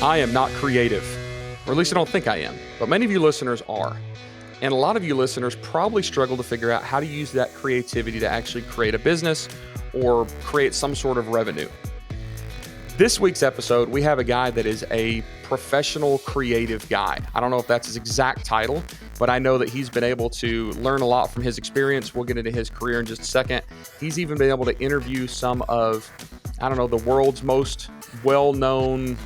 I am not creative, or at least I don't think I am, but many of you listeners are. And a lot of you listeners probably struggle to figure out how to use that creativity to actually create a business or create some sort of revenue. This week's episode, we have a guy that is a professional creative guy. I don't know if that's his exact title, but I know that he's been able to learn a lot from his experience. We'll get into his career in just a second. He's even been able to interview some of, the world's most well-known,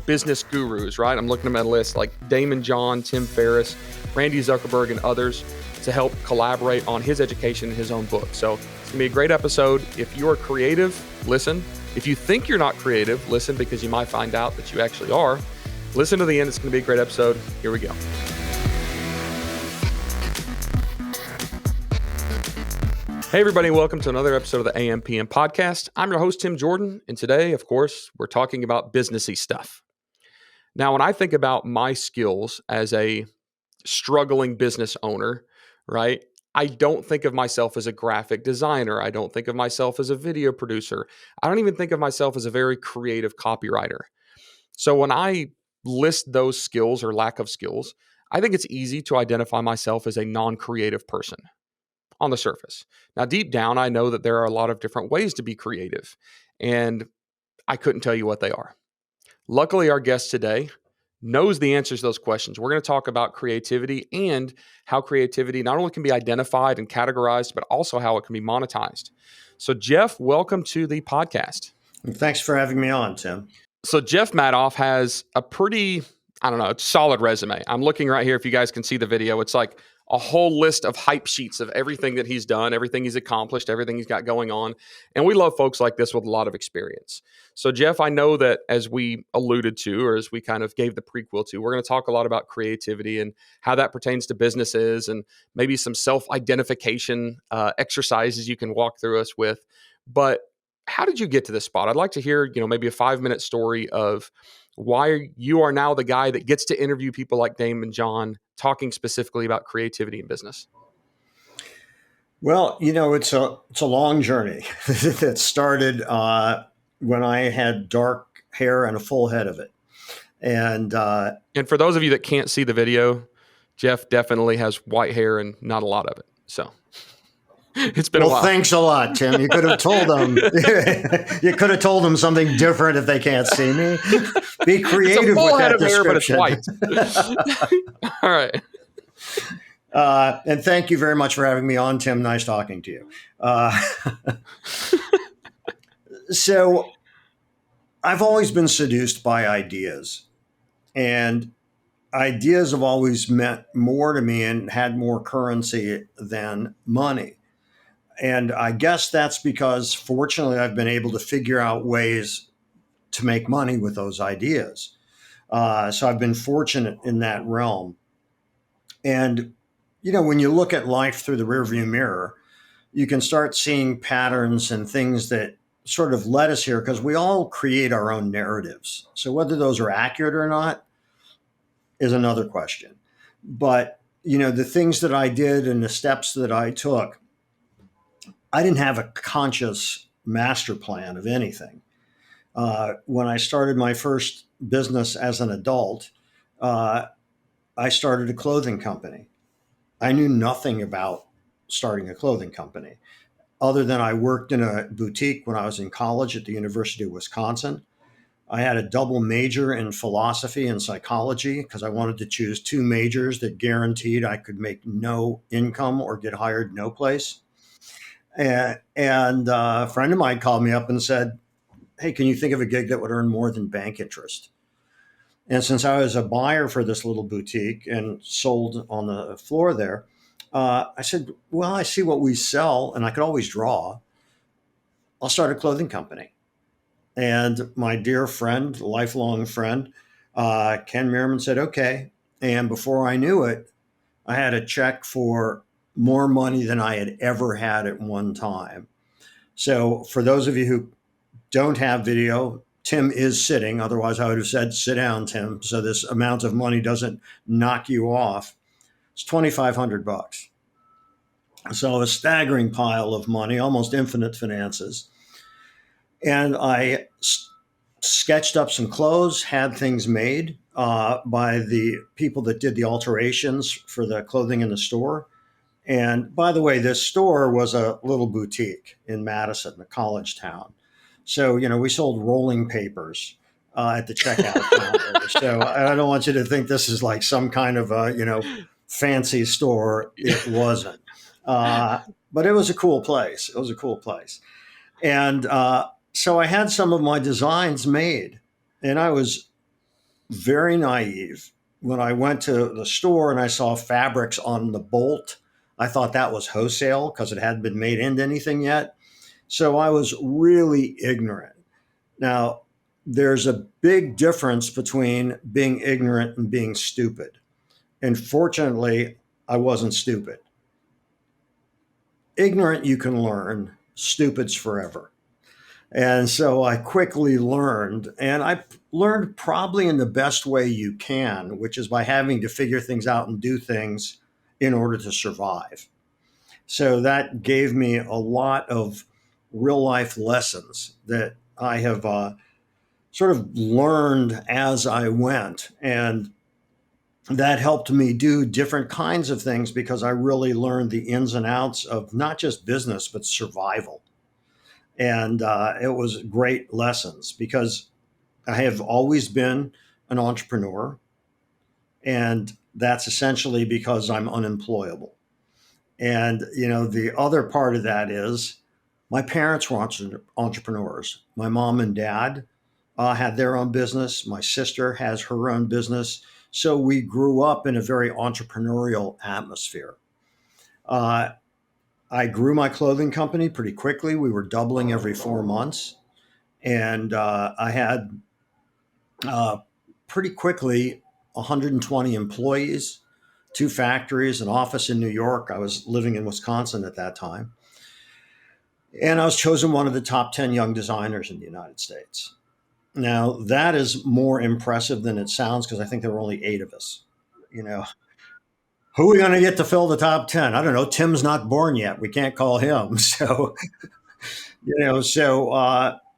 business gurus, right? I'm looking at my list like Damon John, Tim Ferriss, Randy Zuckerberg, and others to help collaborate on his education in his own book. So it's going to be a great episode. If you are creative, listen. If you think you're not creative, listen, because you might find out that you actually are. Listen to the end. It's going to be a great episode. Here we go. Hey, everybody. Welcome to another episode of the AM/PM podcast. I'm your host, Tim Jordan. And today, of course, we're talking about businessy stuff. Now, when I think about my skills as a struggling business owner, right? I don't think of myself as a graphic designer. I don't think of myself as a video producer. I don't even think of myself as a very creative copywriter. So when I list those skills or lack of skills, I think it's easy to identify myself as a non-creative person on the surface. Now, deep down, I know that there are a lot of different ways to be creative, and I couldn't tell you what they are. Luckily, our guest today knows the answers to those questions. We're going to talk about creativity and how creativity not only can be identified and categorized, but also how it can be monetized. So Jeff, welcome to the podcast. Thanks for having me on, Tim. So Jeff Madoff has a pretty, solid resume. I'm looking right here. If you guys can see the video, it's like a whole list of hype sheets of everything that he's done, everything he's accomplished, everything he's got going on. And we love folks like this with a lot of experience. So Jeff, I know that as we alluded to, or as we kind of gave the prequel to, we're going to talk a lot about creativity and how that pertains to businesses and maybe some self-identification exercises you can walk through us with. But how did you get to this spot? I'd like to hear, maybe a 5-minute story of why you are now the guy that gets to interview people like Damon John, talking specifically about creativity in business. Well, it's a long journey that started when I had dark hair and a full head of it. And for those of you that can't see the video, Jeff definitely has white hair and not a lot of it. So it's been a while. Thanks a lot, Tim. You could have told them. You could have told them something different if they can't see me. Be creative with that description. Hair, but it's white. All right. And thank you very much for having me on, Tim. Nice talking to you. So I've always been seduced by ideas, and ideas have always meant more to me and had more currency than money. And I guess that's because, fortunately, I've been able to figure out ways to make money with those ideas. So I've been fortunate in that realm. And, when you look at life through the rearview mirror, you can start seeing patterns and things that sort of led us here, because we all create our own narratives. So whether those are accurate or not is another question. But, the things that I did and the steps that I took, I didn't have a conscious master plan of anything. When I started my first business as an adult, I started a clothing company. I knew nothing about starting a clothing company other than I worked in a boutique when I was in college at the University of Wisconsin. I had a double major in philosophy and psychology because I wanted to choose two majors that guaranteed I could make no income or get hired no place. And a friend of mine called me up and said, "Hey, can you think of a gig that would earn more than bank interest?" And since I was a buyer for this little boutique and sold on the floor there, I said, well, I see what we sell and I could always draw. I'll start a clothing company. And my dear friend, lifelong friend, Ken Merriman said, okay. And before I knew it, I had a check for more money than I had ever had at one time. So for those of you who don't have video, Tim is sitting. Otherwise, I would have said, sit down, Tim. So this amount of money doesn't knock you off. It's $2,500. So a staggering pile of money, almost infinite finances. And I sketched up some clothes, had things made by the people that did the alterations for the clothing in the store. And by the way, this store was a little boutique in Madison, a college town. So, we sold rolling papers at the checkout counter. So I don't want you to think this is like some kind of a, fancy store. It wasn't. Uh, but it was a cool place. It was a cool place. And so I had some of my designs made, and I was very naive. When I went to the store and I saw fabrics on the bolt, I thought that was wholesale because it hadn't been made into anything yet. So I was really ignorant. Now, there's a big difference between being ignorant and being stupid. And fortunately, I wasn't stupid. Ignorant, you can learn, stupid's forever. And so I quickly learned, and I learned probably in the best way you can, which is by having to figure things out and do things in order to survive. So that gave me a lot of real life lessons that I have sort of learned as I went. And that helped me do different kinds of things because I really learned the ins and outs of not just business, but survival. And it was great lessons because I have always been an entrepreneur. And that's essentially because I'm unemployable. And, the other part of that is my parents were entrepreneurs. My mom and dad had their own business. My sister has her own business. So we grew up in a very entrepreneurial atmosphere. Uh, I grew my clothing company pretty quickly. We were doubling every 4 months. And I had uh, pretty quickly 120 employees, two factories, an office in New York. I was living in Wisconsin at that time. And I was chosen one of the top 10 young designers in the United States. Now, that is more impressive than it sounds because I think there were only 8 of us. You know, who are we going to get to fill the top 10? I don't know. Tim's not born yet. We can't call him. So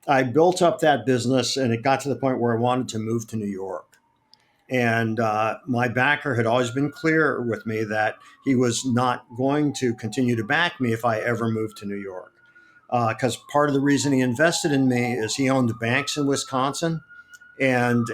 I built up that business and it got to the point where I wanted to move to New York. And my backer had always been clear with me that he was not going to continue to back me if I ever moved to New York. Because part of the reason he invested in me is he owned banks in Wisconsin. And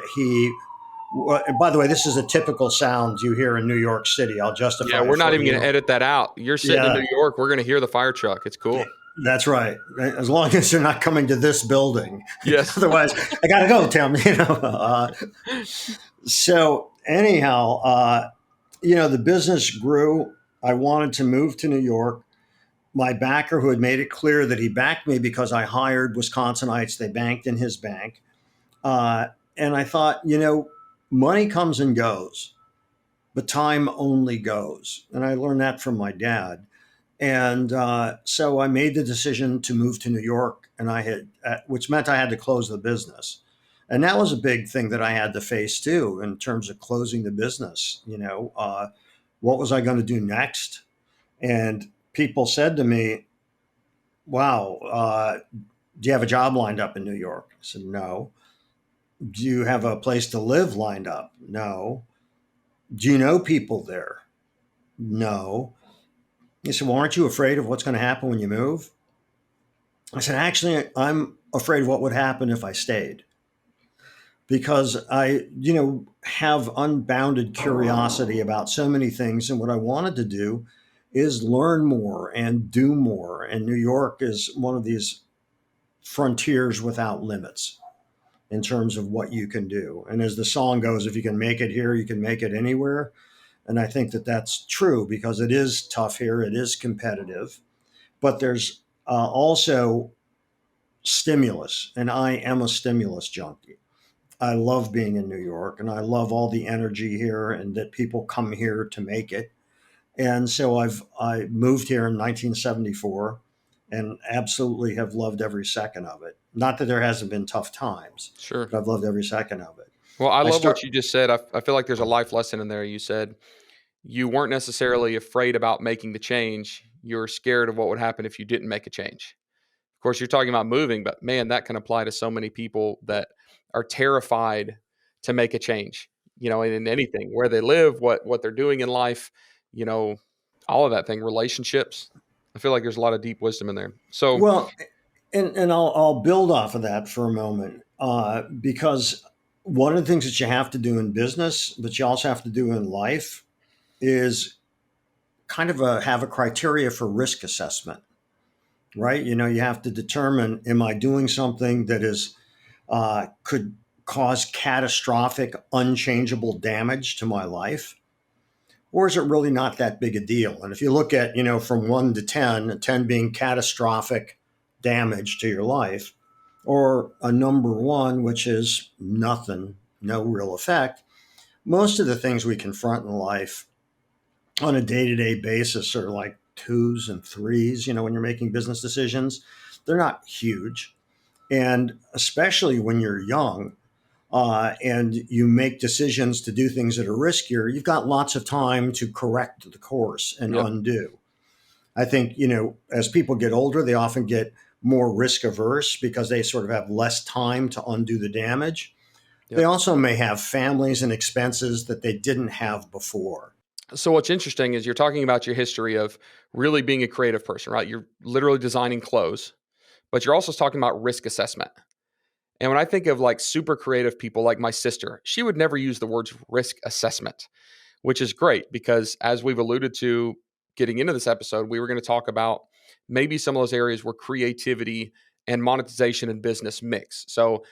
by the way, this is a typical sound you hear in New York City. I'll Yeah, justify we're it not for even going to you. edit that out. You're sitting in Yeah, New York. We're going to hear the fire truck. It's cool. that's right. As long as they're not coming to this building. Yes. Otherwise, I got to go, Tim. So anyhow, the business grew. I wanted to move to New York. My backer, who had made it clear that he backed me because I hired Wisconsinites, they banked in his bank. Uh, and I thought, money comes and goes, but time only goes. And I learned that from my dad. And so I made the decision to move to New York, and which meant I had to close the business. And that was a big thing that I had to face too, in terms of closing the business. What was I going to do next? And people said to me, "Wow, do you have a job lined up in New York?" I said, "No." "Do you have a place to live lined up?" "No." "Do you know people there?" "No." He said, "Well, aren't you afraid of what's going to happen when you move?" I said, "Actually, I'm afraid of what would happen if I stayed because I, have unbounded curiosity about so many things. And what I wanted to do is learn more and do more. And New York is one of these frontiers without limits in terms of what you can do. And as the song goes, if you can make it here, you can make it anywhere. And I think that that's true because it is tough here, it is competitive, but there's also stimulus, and I am a stimulus junkie. I love being in New York and I love all the energy here and that people come here to make it. And so I moved here in 1974 and absolutely have loved every second of it. Not that there hasn't been tough times, Sure. but I've loved every second of it. Well, I I love what start you just said. I feel like there's a life lesson in there. You said you weren't necessarily afraid about making the change. You were scared of what would happen if you didn't make a change. Of course, you're talking about moving, but man, that can apply to so many people that are terrified to make a change, in anything, where they live, what they're doing in life, you know, all of that thing, relationships. I feel like there's a lot of deep wisdom in there. So, Well, and I'll build off of that for a moment, because one of the things that you have to do in business, but you also have to do in life, is kind of have a criteria for risk assessment, right? You have to determine, am I doing something that is could cause catastrophic, unchangeable damage to my life? Or is it really not that big a deal? And if you look at, from 1 to 10, 10 being catastrophic damage to your life, or a number 1, which is nothing, no real effect, most of the things we confront in life on a day-to-day basis are like 2s and 3s, when you're making business decisions. They're not huge. And especially when you're young, and you make decisions to do things that are riskier, you've got lots of time to correct the course and yep, undo. I think, as people get older, they often get more risk averse because they sort of have less time to undo the damage. They yep. also may have families and expenses that they didn't have before. So what's interesting is you're talking about your history of really being a creative person, right? You're literally designing clothes, but you're also talking about risk assessment. And when I think of like super creative people like my sister, she would never use the words risk assessment, which is great because as we've alluded to getting into this episode, we were going to talk about maybe some of those areas where creativity and monetization and business mix. So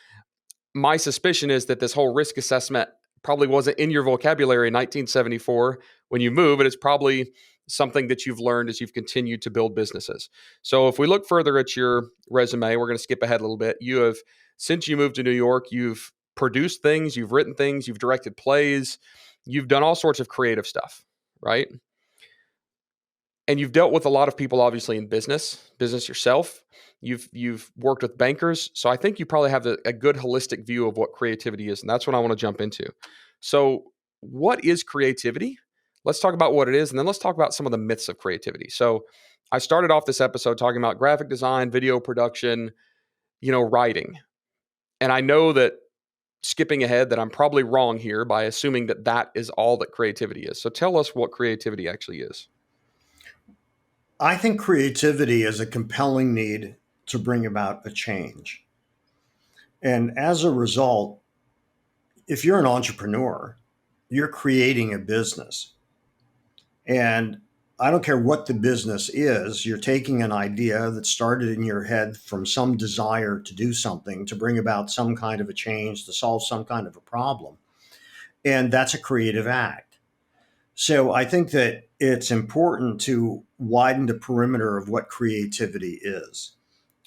my suspicion is that this whole risk assessment probably wasn't in your vocabulary in 1974 when you moved, and it's probably something that you've learned as you've continued to build businesses. So if we look further at your resume, we're going to skip ahead a little bit. You have, since you moved to New York, you've produced things, you've written things, you've directed plays, you've done all sorts of creative stuff, right? And you've dealt with a lot of people obviously in business yourself. You've worked with bankers, so I think you probably have a good holistic view of what creativity is, and that's what I want to jump into. So what is creativity? Let's talk about what it is, and then let's talk about some of the myths of creativity. So I started off this episode talking about graphic design, video production, writing, and I know that skipping ahead that I'm probably wrong here by assuming that that is all that creativity is. So tell us what creativity actually is. I think creativity is a compelling need to bring about a change. And as a result, if you're an entrepreneur, you're creating a business. And I don't care what the business is, you're taking an idea that started in your head from some desire to do something, to bring about some kind of a change, to solve some kind of a problem. And that's a creative act. So I think that it's important to widen the perimeter of what creativity is.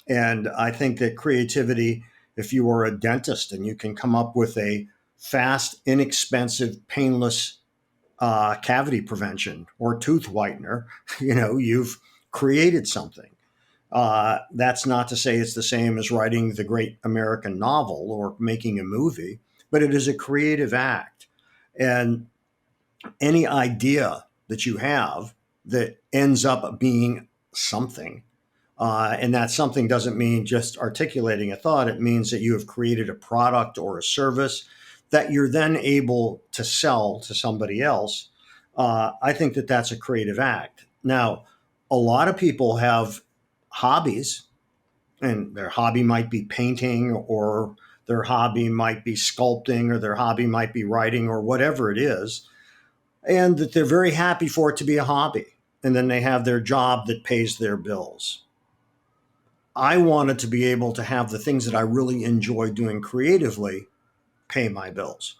And I think that creativity, if you are a dentist and you can come up with a fast, inexpensive, painless cavity prevention or tooth whitener, you've created something. That's not to say it's the same as writing the great American novel or making a movie, but it is a creative act. And any idea that you have that ends up being something, and that something doesn't mean just articulating a thought. It means that you have created a product or a service that you're then able to sell to somebody else. I think that that's a creative act. Now, a lot of people have hobbies, and their hobby might be painting, or their hobby might be sculpting, or their hobby might be writing, or whatever it is, and that they're very happy for it to be a hobby. And then they have their job that pays their bills. I wanted to be able to have the things that I really enjoy doing creatively pay my bills.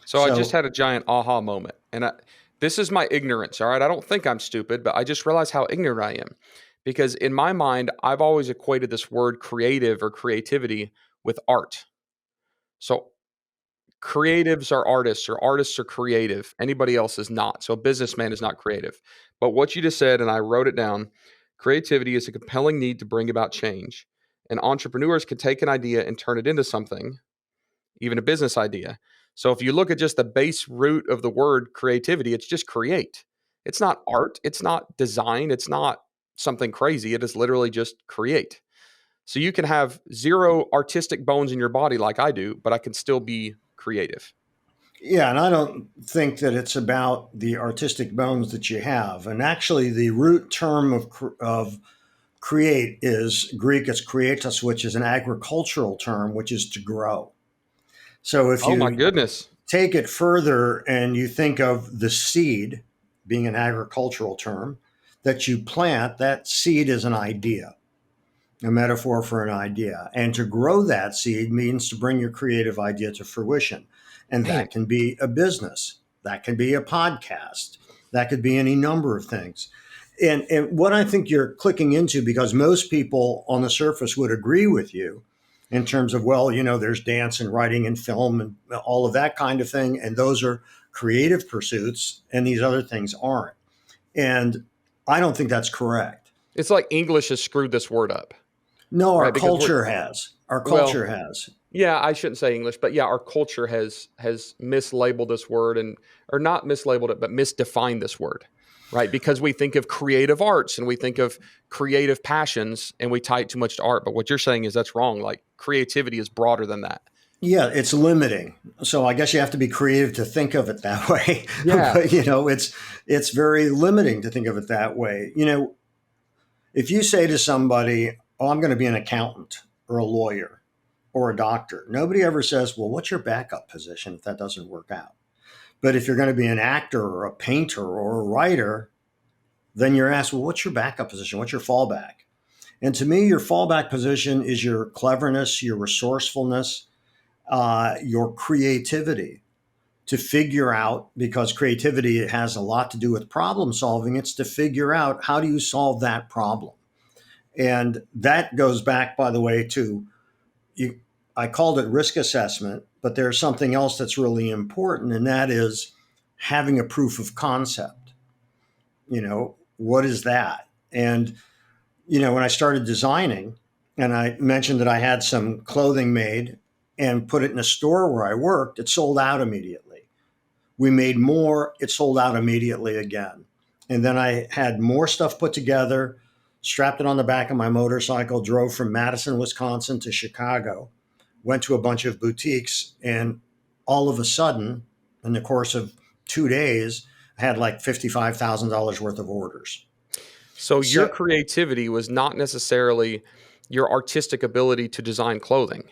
So I just So had a giant aha moment. And this is my ignorance, all right? I don't think I'm stupid, but I just realized how ignorant I am. Because in my mind, I've always equated this word creative or creativity with art. So creatives are artists, or artists are creative. Anybody else is not. So a businessman is not creative. But what you just said, and I wrote it down, creativity is a compelling need to bring about change. And entrepreneurs can take an idea and turn it into something, even a business idea. So if you look at just the base root of the word creativity, it's just create. It's not art, it's not design, it's not something crazy. It is literally just create. So you can have zero artistic bones in your body like I do, but I can still be creative. Yeah, and I don't think that it's about the artistic bones that you have. And actually, the root term of create is Greek, it's creatus, which is an agricultural term, which is to grow. So if Oh my you goodness. take it further and you think of the seed being an agricultural term that you plant, that seed is an idea, a metaphor for an idea. And to grow that seed means to bring your creative idea to fruition. And Man, that can be a business, that can be a podcast, that could be any number of things. And what I think you're clicking into, because most people on the surface would agree with you in terms of, well, there's dance and writing and film and all of that kind of thing. And those are creative pursuits, and these other things aren't. And I don't think that's correct. it's like English has screwed this word up, No, our right? Because we're, culture has. Our well, culture has. yeah, I shouldn't say English, but yeah, our culture has mislabeled this word, and or not mislabeled it, but misdefined this word, right? Because we think of creative arts and we think of creative passions and we tie it too much to art. But what you're saying is that's wrong. Like creativity is broader than that. Yeah, it's limiting. So I guess you have to be creative to think of it that way. Yeah. But it's very limiting to think of it that way. If you say to somebody, "Oh, I'm going to be an accountant or a lawyer or a doctor," nobody ever says, "Well, what's your backup position if that doesn't work out?" But if you're going to be an actor or a painter or a writer, then you're asked, "Well, what's your backup position? What's your fallback?" And to me, your fallback position is your cleverness, your resourcefulness, your creativity to figure out, because creativity has a lot to do with problem solving. It's to figure out, how do you solve that problem? And that goes back, by the way, to you. I called it risk assessment, but there's something else that's really important, and that is having a proof of concept. What is that? And when I started designing, and I mentioned that I had some clothing made and put it in a store where I worked, it sold out immediately. We made more, it sold out immediately again. And then I had more stuff put together, strapped it on the back of my motorcycle, drove from Madison, Wisconsin to Chicago, went to a bunch of boutiques, and all of a sudden, in the course of 2 days, I had like $55,000 worth of orders. So your So, creativity was not necessarily your artistic ability to design clothing.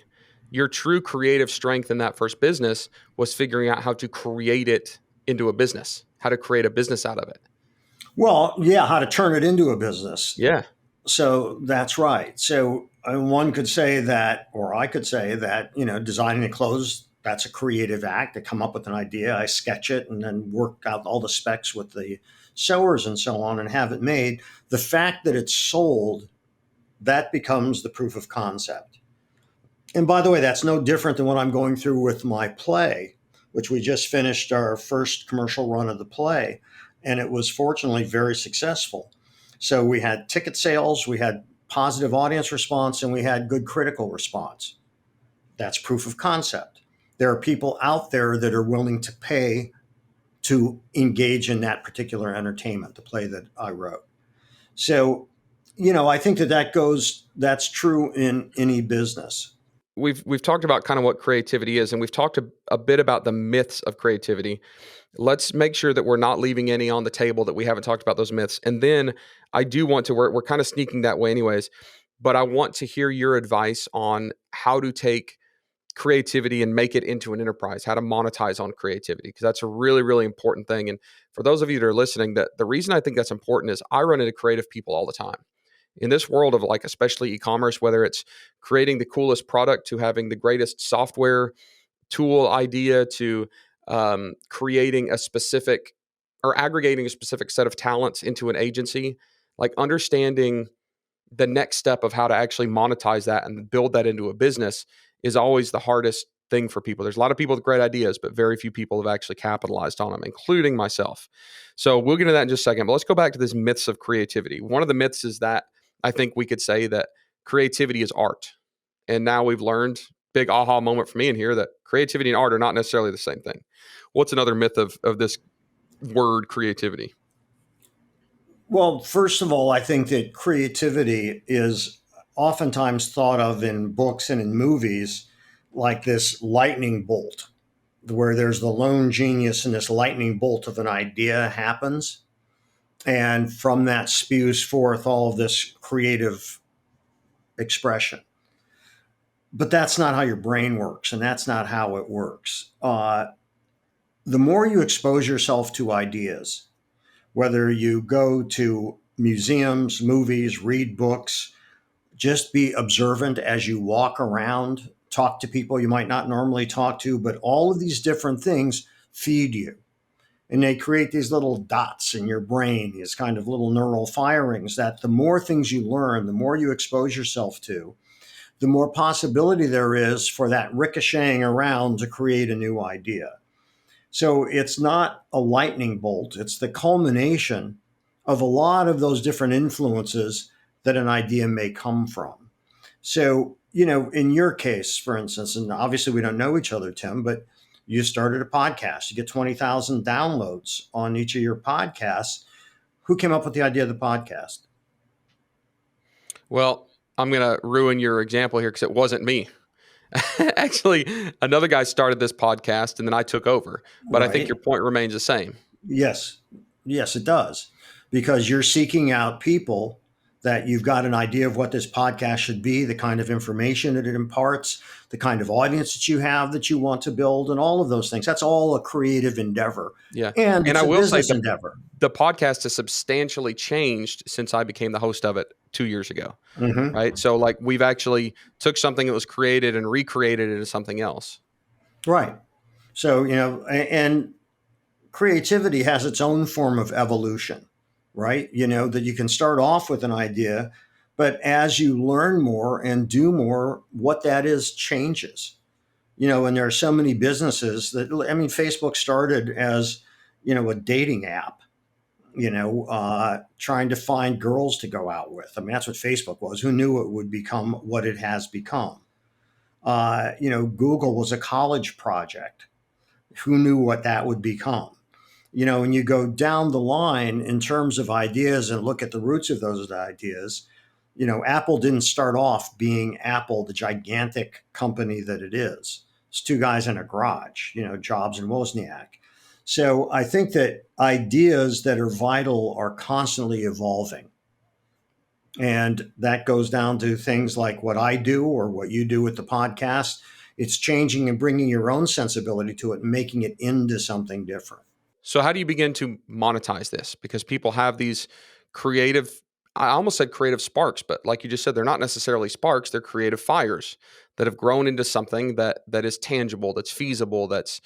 Your true creative strength in that first business was figuring out how to create it into a business, how to create a business out of it. well, yeah, how to turn it into a business. Yeah. So that's right. So one could say that, or I could say that, designing the clothes, that's a creative act. I come up with an idea, I sketch it, and then work out all the specs with the sewers and so on and have it made. The fact that it's sold, that becomes the proof of concept. And by the way, that's no different than what I'm going through with my play, which we just finished our first commercial run of the play. And it was fortunately very successful. So we had ticket sales, we had positive audience response, and we had good critical response. That's proof of concept. There are people out there that are willing to pay to engage in that particular entertainment, the play that I wrote. So, I think that's true in any business. We've talked about kind of what creativity is, and we've talked a bit about the myths of creativity. Let's make sure that we're not leaving any on the table that we haven't talked about those myths. And then I do want to, we're kind of sneaking that way anyways, but I want to hear your advice on how to take creativity and make it into an enterprise, how to monetize on creativity, because that's a really, really important thing. And for those of you that are listening, that the reason I think that's important is I run into creative people all the time. In this world of like, especially e-commerce, whether it's creating the coolest product to having the greatest software tool idea to creating a specific or aggregating a specific set of talents into an agency, like understanding the next step of how to actually monetize that and build that into a business is always the hardest thing for people. There's a lot of people with great ideas, but very few people have actually capitalized on them, including myself. So we'll get into that in just a second. But let's go back to these myths of creativity. One of the myths is that I think we could say that creativity is art. And now we've learned, big aha moment for me in here, that creativity and art are not necessarily the same thing. What's another myth of this word creativity? Well, first of all, I think that creativity is oftentimes thought of in books and in movies like this lightning bolt, where there's the lone genius and this lightning bolt of an idea happens. And from that spews forth all of this creative expression. But that's not how your brain works, and that's not how it works. The more you expose yourself to ideas, whether you go to museums, movies, read books, just be observant as you walk around, talk to people you might not normally talk to, but all of these different things feed you. And they create these little dots in your brain, these kind of little neural firings that the more things you learn, the more you expose yourself to, the more possibility there is for that ricocheting around to create a new idea. So it's not a lightning bolt, it's the culmination of a lot of those different influences that an idea may come from. So, in your case, for instance, and obviously we don't know each other, Tim, but you started a podcast, you get 20,000 downloads on each of your podcasts. Who came up with the idea of the podcast? Well, I'm going to ruin your example here because it wasn't me. Actually, another guy started this podcast and then I took over. But I think Right. your point remains the same. Yes. Yes, it does. Because you're seeking out people that you've got an idea of what this podcast should be, the kind of information that it imparts, the kind of audience that you have that you want to build, and all of those things. That's all a creative endeavor. Yeah. And And it's I a will say business endeavor. the podcast has substantially changed since I became the host of it 2 years ago. Mm-hmm. Right. So like we've actually took something that was created and recreated it into something else. Right. So, and creativity has its own form of evolution, right? That you can start off with an idea, but as you learn more and do more, what that is changes. And there are so many businesses Facebook started as, a dating app, trying to find girls to go out with. I mean, that's what Facebook was. Who knew it would become what it has become? Google was a college project. Who knew what that would become? When you go down the line in terms of ideas and look at the roots of those ideas, Apple didn't start off being Apple, the gigantic company that it is. It's two guys in a garage, Jobs and Wozniak. So I think that ideas that are vital are constantly evolving. And that goes down to things like what I do or what you do with the podcast. It's changing and bringing your own sensibility to it and making it into something different. So how do you begin to monetize this? Because people have these creative, I almost said creative sparks, but like you just said, they're not necessarily sparks, they're creative fires that have grown into something that is tangible, that's feasible, that's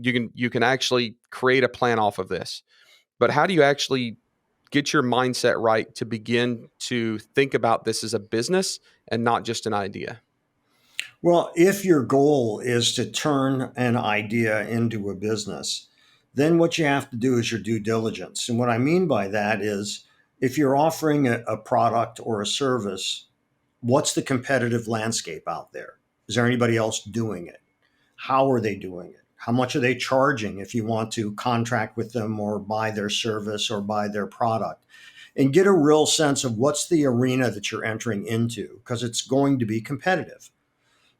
you can actually create a plan off of this. But how do you actually get your mindset right to begin to think about this as a business and not just an idea? Well, if your goal is to turn an idea into a business, then what you have to do is your due diligence. And what I mean by that is if you're offering a product or a service, what's the competitive landscape out there? Is there anybody else doing it? How are they doing it? How much are they charging if you want to contract with them or buy their service or buy their product? And get a real sense of what's the arena that you're entering into, because it's going to be competitive.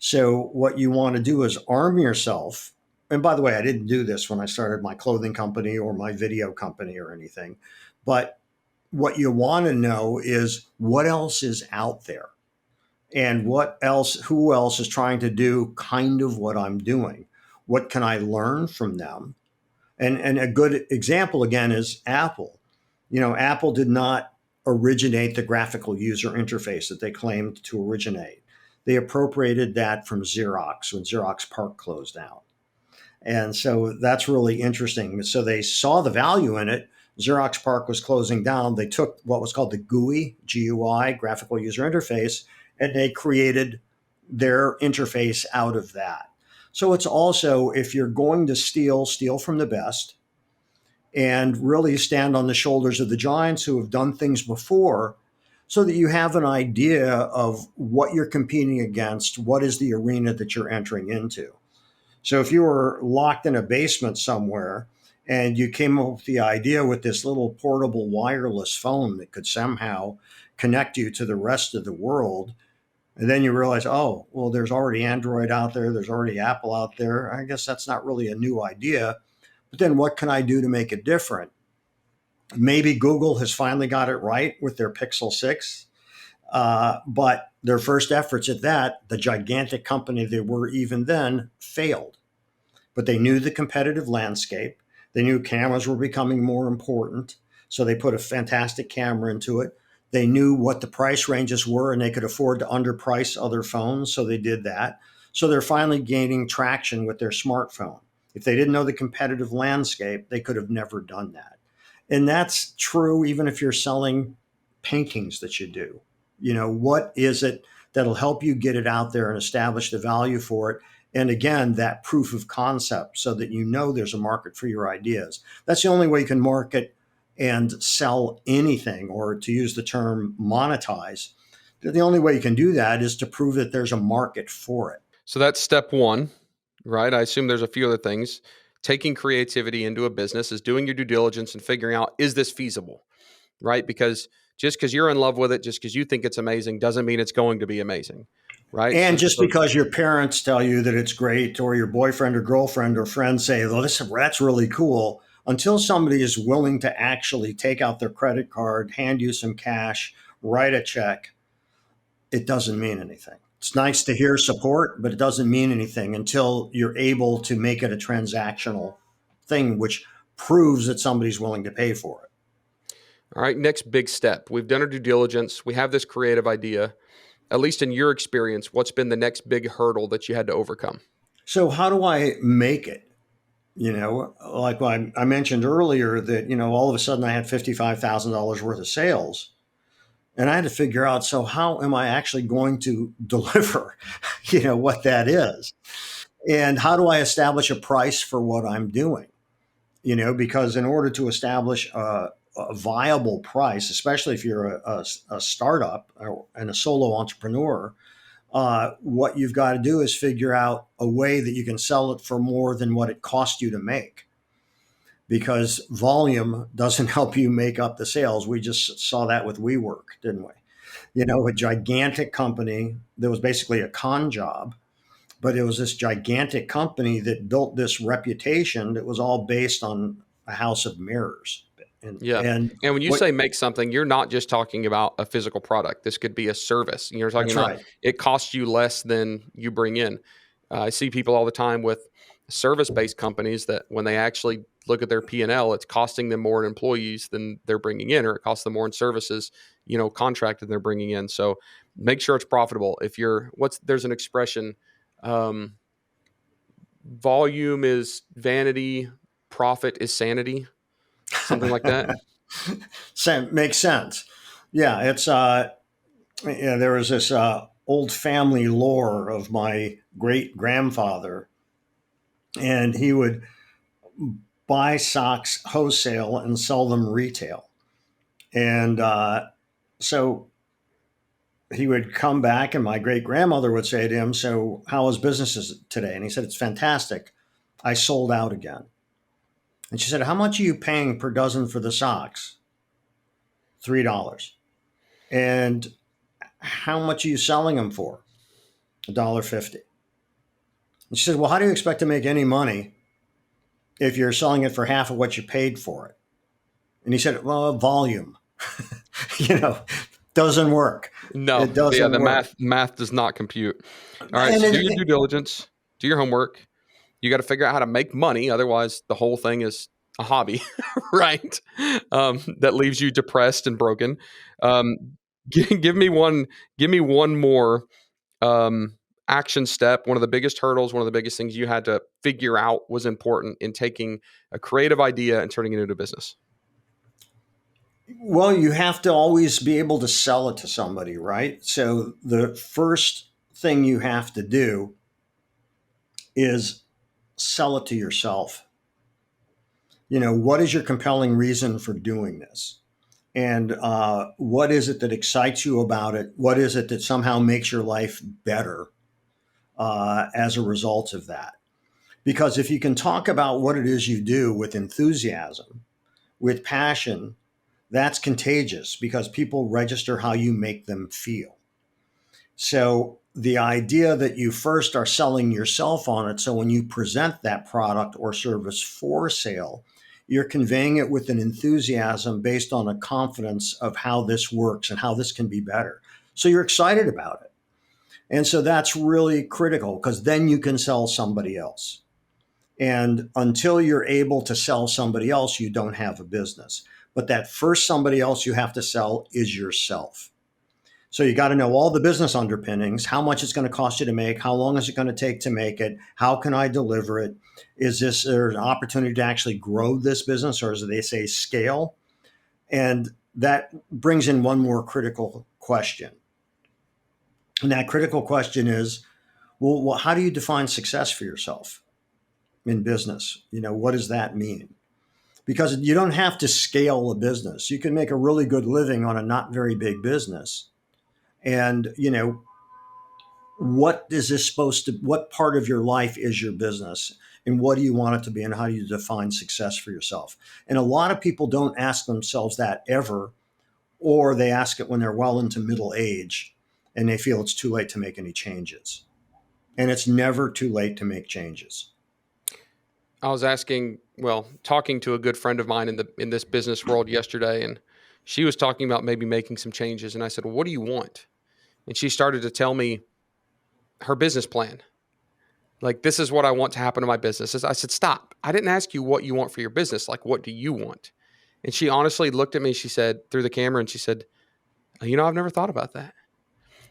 So, what you want to do is arm yourself. And by the way, I didn't do this when I started my clothing company or my video company or anything. But what you want to know is what else is out there and who else is trying to do kind of what I'm doing. What can I learn from them? And a good example again is Apple. Apple did not originate the graphical user interface that they claimed to originate. They appropriated that from Xerox when Xerox PARC closed down. And so that's really interesting. So they saw the value in it. Xerox PARC was closing down. They took what was called the GUI, graphical user interface, and they created their interface out of that. So it's also, if you're going to steal from the best and really stand on the shoulders of the giants who have done things before so that you have an idea of what you're competing against, what is the arena that you're entering into. So if you were locked in a basement somewhere and you came up with the idea with this little portable wireless phone that could somehow connect you to the rest of the world. And then you realize, oh, well, there's already Android out there. There's already Apple out there. I guess that's not really a new idea. But then what can I do to make it different? Maybe Google has finally got it right with their Pixel 6. But their first efforts at that, the gigantic company they were even then, failed. But they knew the competitive landscape. They knew cameras were becoming more important. So they put a fantastic camera into it. They knew what the price ranges were and they could afford to underprice other phones. So they did that. So they're finally gaining traction with their smartphone. If they didn't know the competitive landscape, they could have never done that. And that's true even if you're selling paintings that you do. What is it that'll help you get it out there and establish the value for it? And again, that proof of concept so that there's a market for your ideas. That's the only way you can market and sell anything, or to use the term monetize. The only way you can do that is to prove that there's a market for it. So that's step one, right? I assume there's a few other things. Taking creativity into a business is doing your due diligence and figuring out, is this feasible, right? Because just because you're in love with it, just because you think it's amazing, doesn't mean it's going to be amazing, right? And just because your parents tell you that it's great, or your boyfriend or girlfriend or friends say, well, that's really cool, until somebody is willing to actually take out their credit card, hand you some cash, write a check, it doesn't mean anything. It's nice to hear support, but it doesn't mean anything until you're able to make it a transactional thing, which proves that somebody's willing to pay for it. All right, next big step. We've done our due diligence. We have this creative idea. At least in your experience, what's been the next big hurdle that you had to overcome? So how do I make it? Like I mentioned earlier that, all of a sudden I had $55,000 worth of sales. And I had to figure out, so how am I actually going to deliver, what that is? And how do I establish a price for what I'm doing? Because in order to establish a viable price, especially if you're a startup and a solo entrepreneur, what you've got to do is figure out a way that you can sell it for more than what it cost you to make. Because volume doesn't help you make up the sales. We just saw that with WeWork, didn't we? A gigantic company that was basically a con job, but it was this gigantic company that built this reputation that was all based on a house of mirrors. Yeah. And when you say make something, you're not just talking about a physical product. This could be a service. You're talking about right. It costs you less than you bring in. I see people all the time with service-based companies that when they actually look at their P&L, it's costing them more in employees than they're bringing in, or it costs them more in services, contracted they're bringing in. So make sure it's profitable. There's an expression, volume is vanity, profit is sanity. Something like that. Makes sense. Yeah, it's there was this old family lore of my great grandfather, and he would buy socks wholesale and sell them retail. And so he would come back, and my great grandmother would say to him, "So, how is business today?" And he said, "It's fantastic. I sold out again." And she said, "How much are you paying per dozen for the socks?" $3. "And how much are you selling them for?" $1.50. And she said, "Well, how do you expect to make any money if you're selling it for half of what you paid for it?" And he said, "Well, volume, doesn't work. No, It doesn't the work." math does not compute. All right, And so do your due diligence, do your homework. You got to figure out how to make money. Otherwise, the whole thing is a hobby, right? That leaves you depressed and broken. Give me one more action step. One of the biggest hurdles, one of the biggest things you had to figure out was important in taking a creative idea and turning it into a business. Well, you have to always be able to sell it to somebody, right? So the first thing you have to do is sell it to yourself. What is your compelling reason for doing this? And what is it that excites you about it? What is it that somehow makes your life better as a result of that? Because if you can talk about what it is you do with enthusiasm, with passion, That's contagious because people register how you make them feel. So the idea that you first are selling yourself on it, so when you present that product or service for sale, you're conveying it with an enthusiasm based on a confidence of how this works and how this can be better. So you're excited about it. And so that's really critical because then you can sell somebody else. And until you're able to sell somebody else, you don't have a business. But that first somebody else you have to sell is yourself. So you got to know all the business underpinnings, how much it's going to cost you to make, how long is it going to take to make it, how can I deliver it? Is there an opportunity to actually grow this business, or as they say, scale? And that brings in one more critical question. And that critical question is, well, how do you define success for yourself in business? What does that mean? Because you don't have to scale a business. You can make a really good living on a not very big business. And, what part of your life is your business, and what do you want it to be, and how do you define success for yourself? And a lot of people don't ask themselves that ever, or they ask it when they're well into middle age and they feel it's too late to make any changes. And it's never too late to make changes. I was talking to a good friend of mine in this business world yesterday, and she was talking about maybe making some changes. And I said, "Well, what do you want?" And she started to tell me her business plan. Like, this is what I want to happen to my business. I said, "Stop. I didn't ask you what you want for your business. Like, what do you want?" And she honestly looked at me, she said, through the camera, and she said, "I've never thought about that."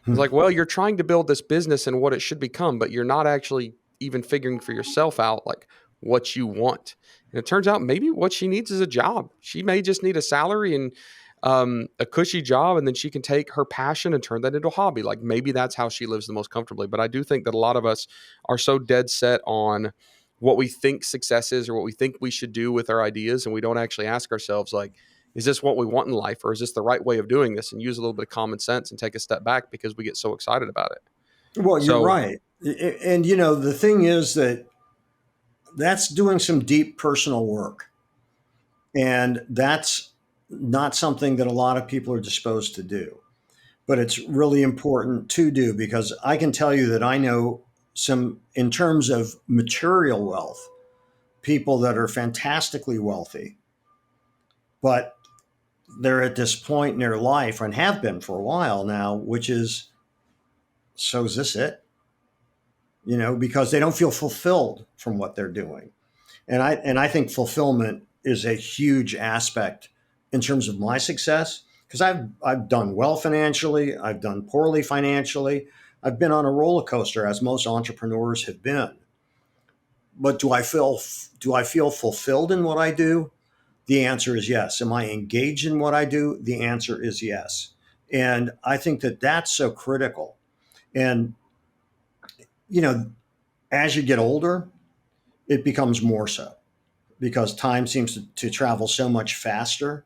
I was like, "Well, you're trying to build this business and what it should become, but you're not actually even figuring for yourself out like what you want." And it turns out maybe what she needs is a job. She may just need a salary and a cushy job, and then she can take her passion and turn that into a hobby. Like, maybe that's how she lives the most comfortably. But I do think that a lot of us are so dead set on what we think success is or what we think we should do with our ideas, and we don't actually ask ourselves, like, is this what we want in life, or is this the right way of doing this? And use a little bit of common sense and take a step back because we get so excited about it. Well, you're So right. And, the thing is that's doing some deep personal work. And that's not something that a lot of people are disposed to do. But it's really important to do, because I can tell you that I know some, in terms of material wealth, people that are fantastically wealthy, but they're at this point in their life, and have been for a while now, which is, so is this it? Because they don't feel fulfilled from what they're doing. And I think fulfillment is a huge aspect in terms of my success, because I've done well financially, I've done poorly financially, I've been on a roller coaster, as most entrepreneurs have been. But do I feel fulfilled in what I do? The answer is yes. Am I engaged in what I do? The answer is yes. And I think that that's so critical. And you know, as you get older, it becomes more so, because time seems to travel so much faster.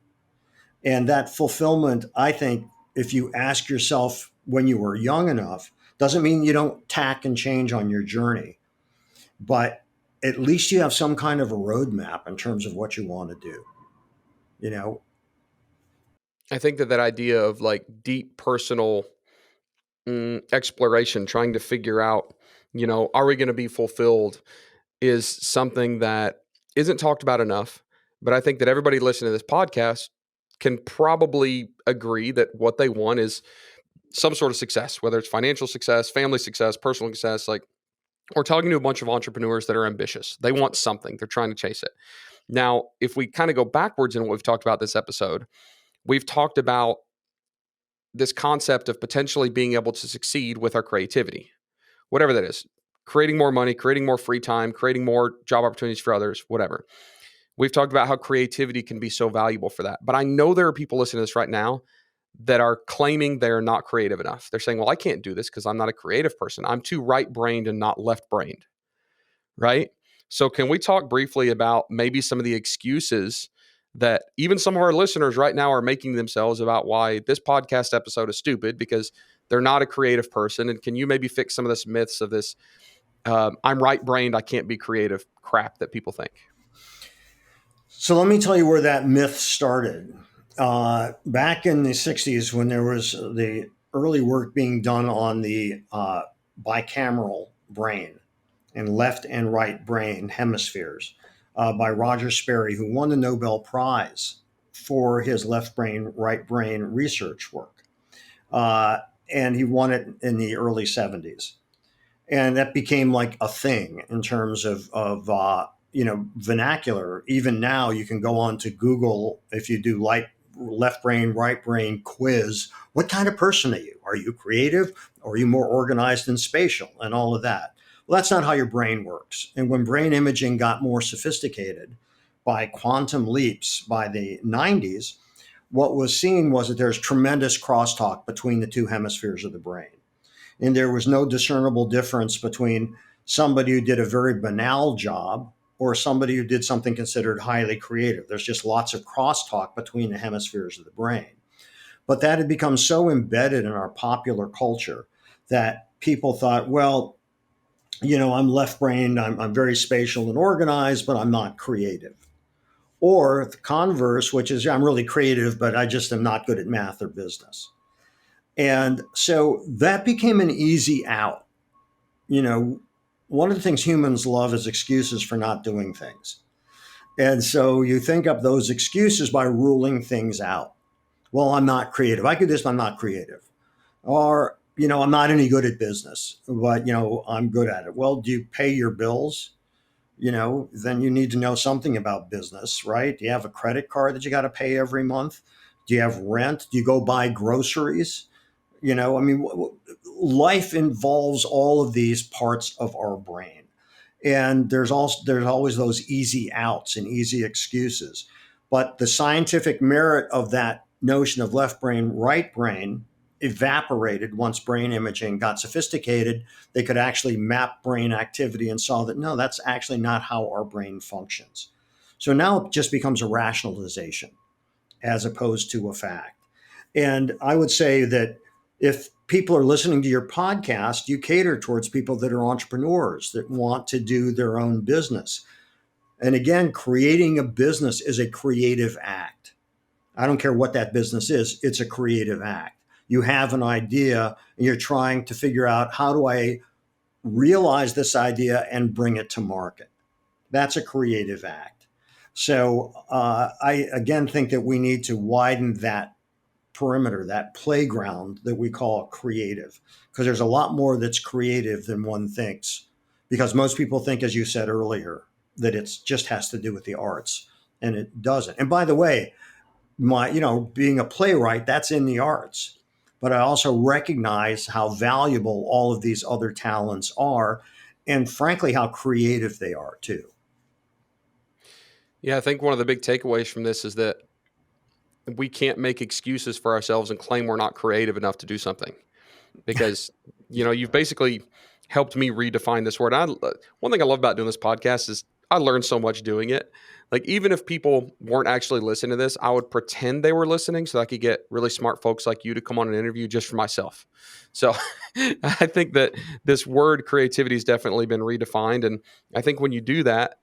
And that fulfillment, I think, if you ask yourself when you were young enough, doesn't mean you don't tack and change on your journey, but at least you have some kind of a roadmap in terms of what you want to do. You know, I think that idea of like deep personal exploration, trying to figure out, are we going to be fulfilled, is something that isn't talked about enough. But I think that everybody listening to this podcast can probably agree that what they want is some sort of success, whether it's financial success, family success, personal success. Like, we're talking to a bunch of entrepreneurs that are ambitious. They want something, they're trying to chase it. Now, if we kind of go backwards in what we've talked about this episode, we've talked about this concept of potentially being able to succeed with our creativity, whatever that is, creating more money, creating more free time, creating more job opportunities for others, whatever. We've talked about how creativity can be so valuable for that. But I know there are people listening to this right now that are claiming they're not creative enough. They're saying, well, I can't do this because I'm not a creative person. I'm too right brained and not left brained. Right. So, can we talk briefly about maybe some of the excuses that even some of our listeners right now are making themselves about why this podcast episode is stupid because they're not a creative person? And can you maybe fix some of this myths of this I'm right brained, I can't be creative crap that people think? so let me tell you where that myth started. Back in the 60s, when there was the early work being done on the bicameral brain and left and right brain hemispheres by Roger Sperry, who won the Nobel Prize for his left brain, right brain research work. Uh, and he won it in the early 70s. And that became like a thing in terms of vernacular. Even now, you can go on to Google if you do left brain, right brain quiz. What kind of person are you? Are you creative? Or are you more organized and spatial and all of that? Well, that's not how your brain works. And when brain imaging got more sophisticated by quantum leaps by the 90s, what was seen was that there's tremendous crosstalk between the two hemispheres of the brain. And there was no discernible difference between somebody who did a very banal job or somebody who did something considered highly creative. There's just lots of crosstalk between the hemispheres of the brain. But that had become so embedded in our popular culture that people thought, well, I'm left brained, I'm very spatial and organized, but I'm not creative. Or the converse, which is, I'm really creative, but I just am not good at math or business. And so that became an easy out. you know, One of the things humans love is excuses for not doing things. And so you think up those excuses by ruling things out. Well, I'm not creative. I could do this, but I'm not creative. Or, I'm not any good at business, but, I'm good at it. Well, do you pay your bills? Then you need to know something about business, right? Do you have a credit card that you got to pay every month? Do you have rent? Do you go buy groceries? I mean, life involves all of these parts of our brain, and there's always those easy outs and easy excuses. But the scientific merit of that notion of left brain, right brain evaporated once brain imaging got sophisticated. They could actually map brain activity and saw that no, that's actually not how our brain functions. So now it just becomes a rationalization as opposed to a fact. And I would say that if people are listening to your podcast, you cater towards people that are entrepreneurs that want to do their own business. And again, creating a business is a creative act. I don't care what that business is, it's a creative act. You have an idea and you're trying to figure out, how do I realize this idea and bring it to market? That's a creative act. So I again think that we need to widen that perimeter, that playground that we call creative, because there's a lot more that's creative than one thinks. Because most people think, as you said earlier, that it just has to do with the arts, and it doesn't. And by the way, being a playwright, that's in the arts. But I also recognize how valuable all of these other talents are, and frankly, how creative they are too. Yeah, I think one of the big takeaways from this is that we can't make excuses for ourselves and claim we're not creative enough to do something, because you've basically helped me redefine this word. One thing I love about doing this podcast is I learned so much doing it. Like, even if people weren't actually listening to this, I would pretend they were listening so I could get really smart folks like you to come on an interview just for myself. So I think that this word creativity has definitely been redefined. And I think when you do that,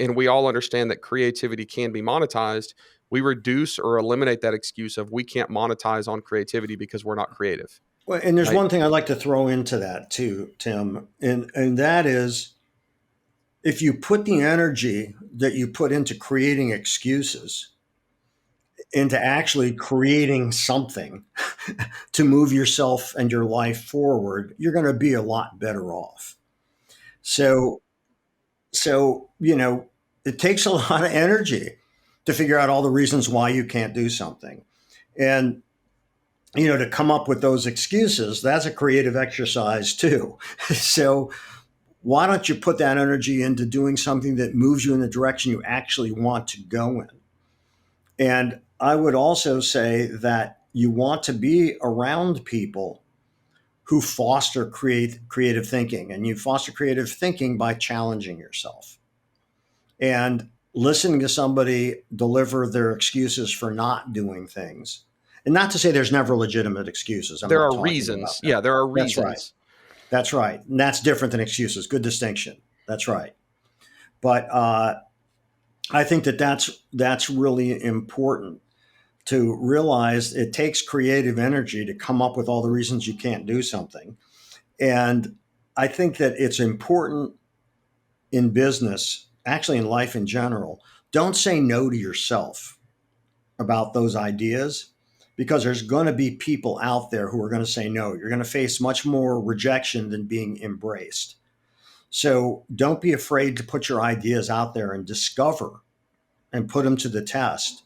and we all understand that creativity can be monetized, we reduce or eliminate that excuse of we can't monetize on creativity because we're not creative. Well, and there's Right? one thing I'd like to throw into that too, Tim, and that is, if you put the energy that you put into creating excuses into actually creating something to move yourself and your life forward, you're going to be a lot better off. So, so it takes a lot of energy to figure out all the reasons why you can't do something. And to come up with those excuses, that's a creative exercise too. So why don't you put that energy into doing something that moves you in the direction you actually want to go in? And I would also say that you want to be around people who foster creative thinking, and you foster creative thinking by challenging yourself and listening to somebody deliver their excuses for not doing things. And not to say there's never legitimate excuses. I'm There not are talking reasons. about that. Yeah, there are That's right. reasons. That's right. And that's different than excuses. Good distinction. That's right. But I think that that's really important, to realize it takes creative energy to come up with all the reasons you can't do something. And I think that it's important in business, actually in life in general, don't say no to yourself about those ideas, because there's going to be people out there who are going to say no. You're going to face much more rejection than being embraced. So don't be afraid to put your ideas out there and discover and put them to the test,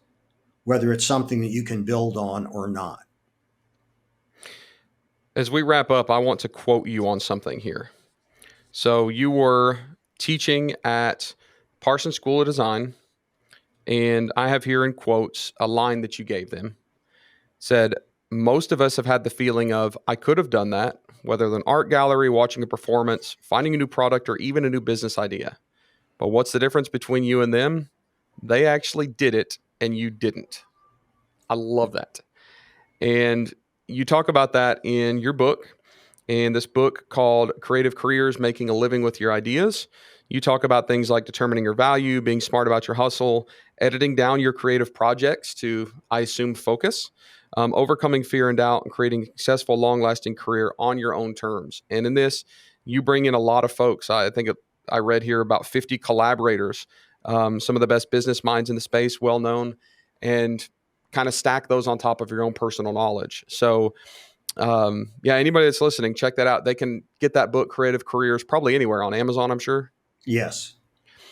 whether it's something that you can build on or not. As we wrap up, I want to quote you on something here. So you were teaching at Parsons School of Design, and I have here in quotes a line that you gave them. It said, most of us have had the feeling of, I could have done that, whether at an art gallery, watching a performance, finding a new product, or even a new business idea. But what's the difference between you and them? They actually did it and you didn't. I love that. And you talk about that in your book, in this book called Creative Careers, Making a Living with Your Ideas. You talk about things like determining your value, being smart about your hustle, editing down your creative projects to, I assume, focus, overcoming fear and doubt, and creating a successful, long-lasting career on your own terms. And in this, you bring in a lot of folks. I think I read here about 50 collaborators, some of the best business minds in the space, well-known, and kind of stack those on top of your own personal knowledge. So, anybody that's listening, check that out. They can get that book, Creative Careers, probably anywhere on Amazon, I'm sure. Yes.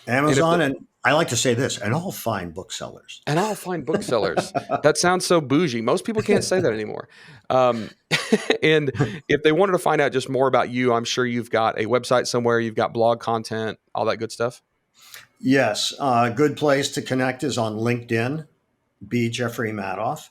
And Amazon, and I like to say this, and all fine booksellers. And I'll find booksellers. That sounds so bougie. Most people can't say that anymore. And if they wanted to find out just more about you, I'm sure you've got a website somewhere, you've got blog content, all that good stuff. Yes. A good place to connect is on LinkedIn, B. Jeffrey Madoff.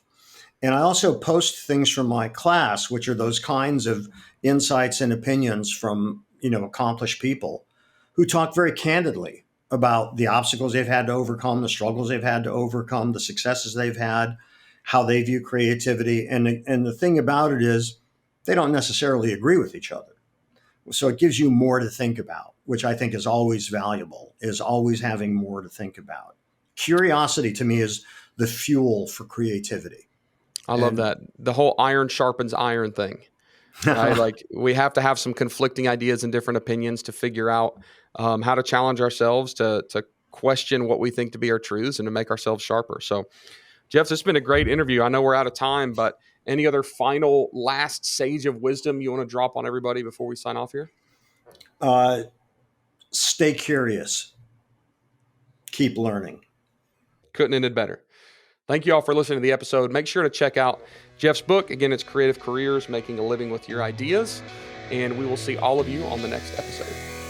And I also post things from my class, which are those kinds of insights and opinions from, accomplished people who talk very candidly about the obstacles they've had to overcome, the struggles they've had to overcome, the successes they've had, how they view creativity. And the thing about it is they don't necessarily agree with each other. So it gives you more to think about, which I think is always valuable, is always having more to think about. Curiosity to me is the fuel for creativity. I love that. The whole iron sharpens iron thing, right? Like we have to have some conflicting ideas and different opinions to figure out how to challenge ourselves to question what we think to be our truths and to make ourselves sharper. So, Jeff, this has been a great interview. I know we're out of time, but any other final last sage of wisdom you want to drop on everybody before we sign off here? Stay curious. Keep learning. Couldn't end it better. Thank you all for listening to the episode. Make sure to check out Jeff's book. Again, it's Creative Careers, Making a Living with Your Ideas. And we will see all of you on the next episode.